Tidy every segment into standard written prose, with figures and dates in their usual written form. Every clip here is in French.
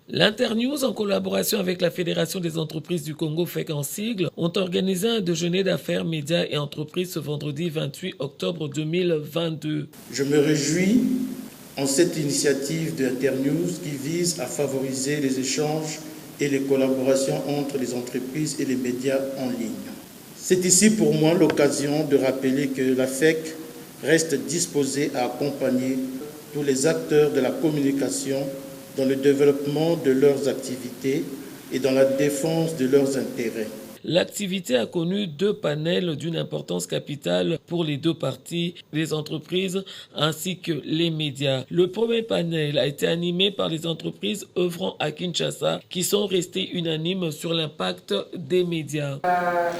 L'Internews, en collaboration avec la Fédération des entreprises du Congo, FEC en sigle, ont organisé un déjeuner d'affaires, médias et entreprises ce vendredi 28 octobre 2022. Je me réjouis en cette initiative d'Internews qui vise à favoriser les échanges et les collaborations entre les entreprises et les médias en ligne. C'est ici pour moi l'occasion de rappeler que la FEC reste disposée à accompagner tous les acteurs de la communication dans le développement de leurs activités et dans la défense de leurs intérêts. L'activité a connu 2 panels d'une importance capitale pour les 2 parties, les entreprises ainsi que les médias. Le premier panel a été animé par les entreprises œuvrant à Kinshasa qui sont restées unanimes sur l'impact des médias.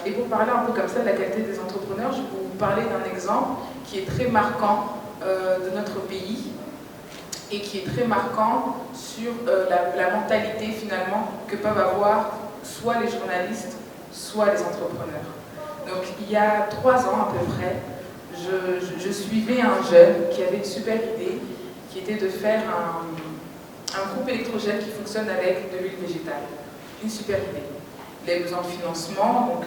Et pour parler un peu comme ça de la qualité des entrepreneurs, je vais vous parler d'un exemple qui est très marquant de notre pays et qui est très marquant sur la mentalité finalement que peuvent avoir soit les journalistes, soit les entrepreneurs. Donc il y a 3 ans à peu près, je suivais un jeune qui avait une super idée, qui était de faire un groupe électrogène qui fonctionne avec de l'huile végétale. Une super idée. Il a besoin de financement, donc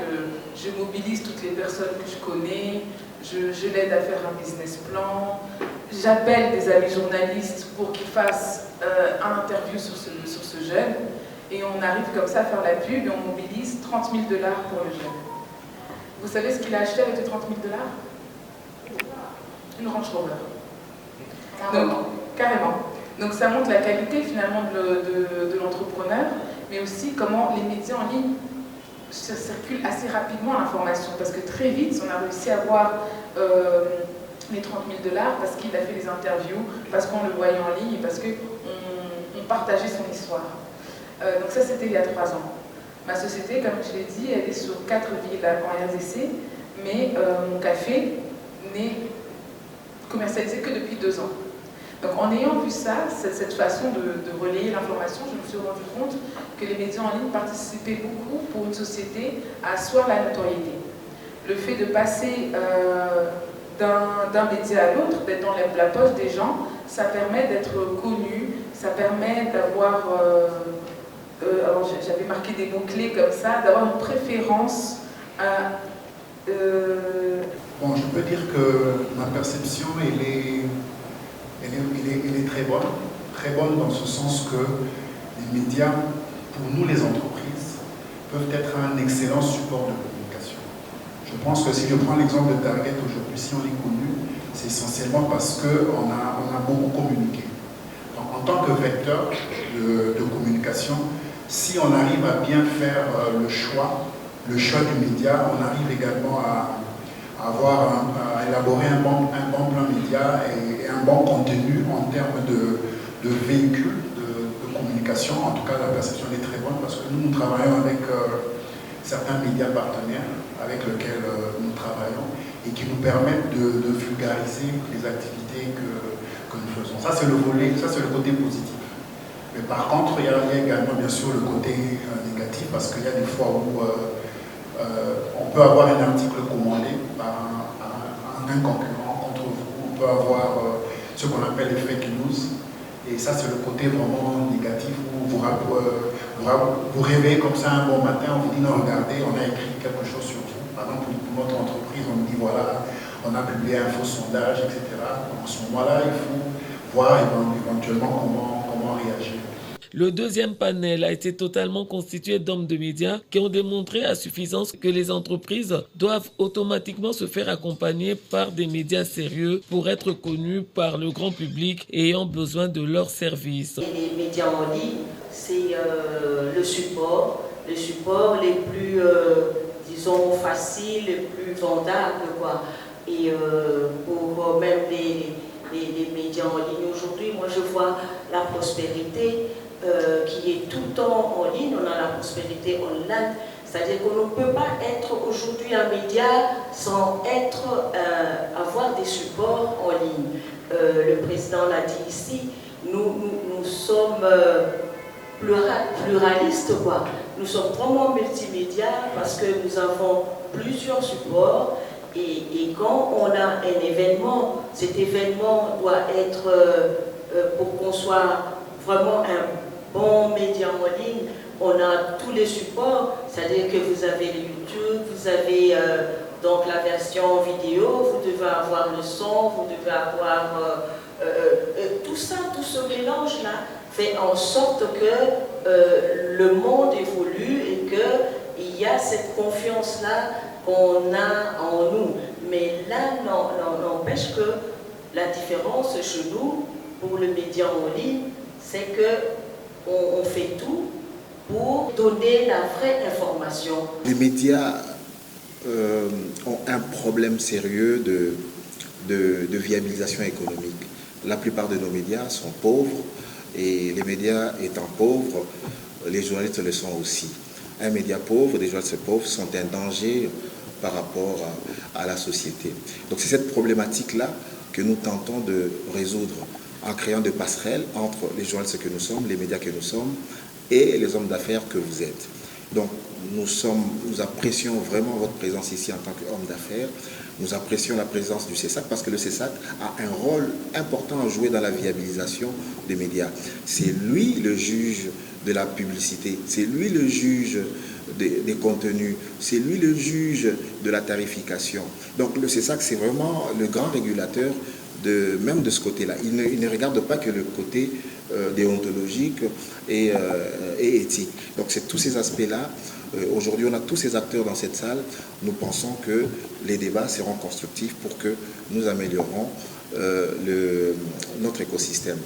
je mobilise toutes les personnes que je connais, je l'aide à faire un business plan, j'appelle des amis journalistes pour qu'ils fassent un interview sur ce jeune, et on arrive comme ça à faire la pub et on mobilise 30 000 $ pour le jeune. Vous savez ce qu'il a acheté avec les 30 000 $? Une Range Rover. Carrément. Donc ça montre la qualité finalement de l'entrepreneur, mais aussi comment les médias en ligne circulent assez rapidement l'information, parce que très vite on a réussi à avoir les 30 000 $ parce qu'il a fait les interviews, parce qu'on le voyait en ligne et parce qu'on partageait son histoire. Donc ça c'était il y a 3 ans. Ma société, comme je l'ai dit, elle est sur 4 villes en RDC, mais mon café n'est commercialisé que depuis 2 ans. Donc en ayant vu ça, cette façon de relayer l'information, je me suis rendu compte que les médias en ligne participaient beaucoup pour une société à asseoir la notoriété. Le fait de passer d'un média à l'autre, d'être dans la poche des gens, ça permet d'être connu, ça permet d'avoir, alors j'avais marqué des mots-clés comme ça, d'avoir une préférence à... Bon, je peux dire que ma perception, elle est très bonne dans ce sens que les médias, pour nous les entreprises, peuvent être un excellent support de communication. Je pense que si je prends l'exemple de Target aujourd'hui, si on est connu, c'est essentiellement parce qu'on a beaucoup communiqué. Donc, en tant que vecteur de communication, si on arrive à bien faire le choix du média, on arrive également à élaborer un bon plan média et un bon contenu en termes de véhicules de communication. En tout cas, la perception est très bonne parce que nous travaillons avec certains médias partenaires avec lesquels nous travaillons et qui nous permettent de vulgariser les activités que nous faisons. Ça, c'est le côté positif. Mais par contre, il y a également, bien sûr, le côté négatif parce qu'il y a des fois où on peut avoir un article commandé par un concurrent contre vous, on peut avoir ce qu'on appelle les fake news, et ça c'est le côté vraiment négatif où vous réveillez comme ça un bon matin, on vous dit non, regardez, on a écrit quelque chose sur vous, par exemple pour notre entreprise, on nous dit voilà, on a publié un faux sondage, etc. En ce moment-là, il faut voir éventuellement comment réagir. Le deuxième panel a été totalement constitué d'hommes de médias qui ont démontré à suffisance que les entreprises doivent automatiquement se faire accompagner par des médias sérieux pour être connus par le grand public ayant besoin de leurs services. Les médias en ligne, c'est le support les plus, disons, faciles, les plus vendables, quoi. Et pour même les médias en ligne aujourd'hui, moi je vois la prospérité qui est tout le temps en ligne, on a la prospérité online, c'est-à-dire qu'on ne peut pas être aujourd'hui un média sans avoir des supports en ligne. Le président l'a dit ici, nous sommes pluralistes, quoi. Nous sommes vraiment multimédia parce que nous avons plusieurs supports et quand on a un événement, cet événement doit être, pour qu'on soit vraiment un bon médias en ligne, on a tous les supports, c'est-à-dire que vous avez le YouTube, vous avez donc la version vidéo, vous devez avoir le son, vous devez avoir tout ça, tout ce mélange-là fait en sorte que le monde évolue et qu'il y a cette confiance-là qu'on a en nous. Mais là, n'empêche que la différence chez nous, pour le média en ligne, c'est qu'on fait tout pour donner la vraie information. Les médias ont un problème sérieux de viabilisation économique. La plupart de nos médias sont pauvres et les médias étant pauvres, les journalistes le sont aussi. Un média pauvre, des journalistes pauvres sont un danger par rapport à la société. Donc c'est cette problématique-là que nous tentons de résoudre en créant des passerelles entre les journalistes que nous sommes, les médias que nous sommes et les hommes d'affaires que vous êtes. Donc nous apprécions vraiment votre présence ici en tant qu'homme d'affaires. Nous apprécions la présence du CESAC parce que le CESAC a un rôle important à jouer dans la viabilisation des médias. C'est lui le juge de la publicité, c'est lui le juge des contenus, c'est lui le juge de la tarification. Donc le CESAC, c'est vraiment le grand régulateur même de ce côté-là. Il ne regarde pas que le côté déontologique et éthique. Donc c'est tous ces aspects-là. Aujourd'hui, on a tous ces acteurs dans cette salle. Nous pensons que les débats seront constructifs pour que nous améliorons notre écosystème.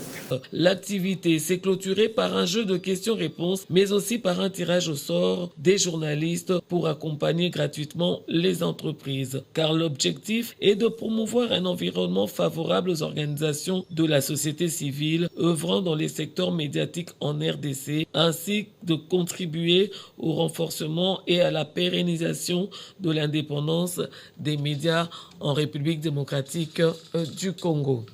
L'activité s'est clôturée par un jeu de questions-réponses, mais aussi par un tirage au sort des journalistes pour accompagner gratuitement les entreprises. Car l'objectif est de promouvoir un environnement favorable aux organisations de la société civile œuvrant dans les secteurs médiatiques en RDC, ainsi que de contribuer au renforcement et à la pérennisation de l'indépendance des médias en République démocratique du Congo.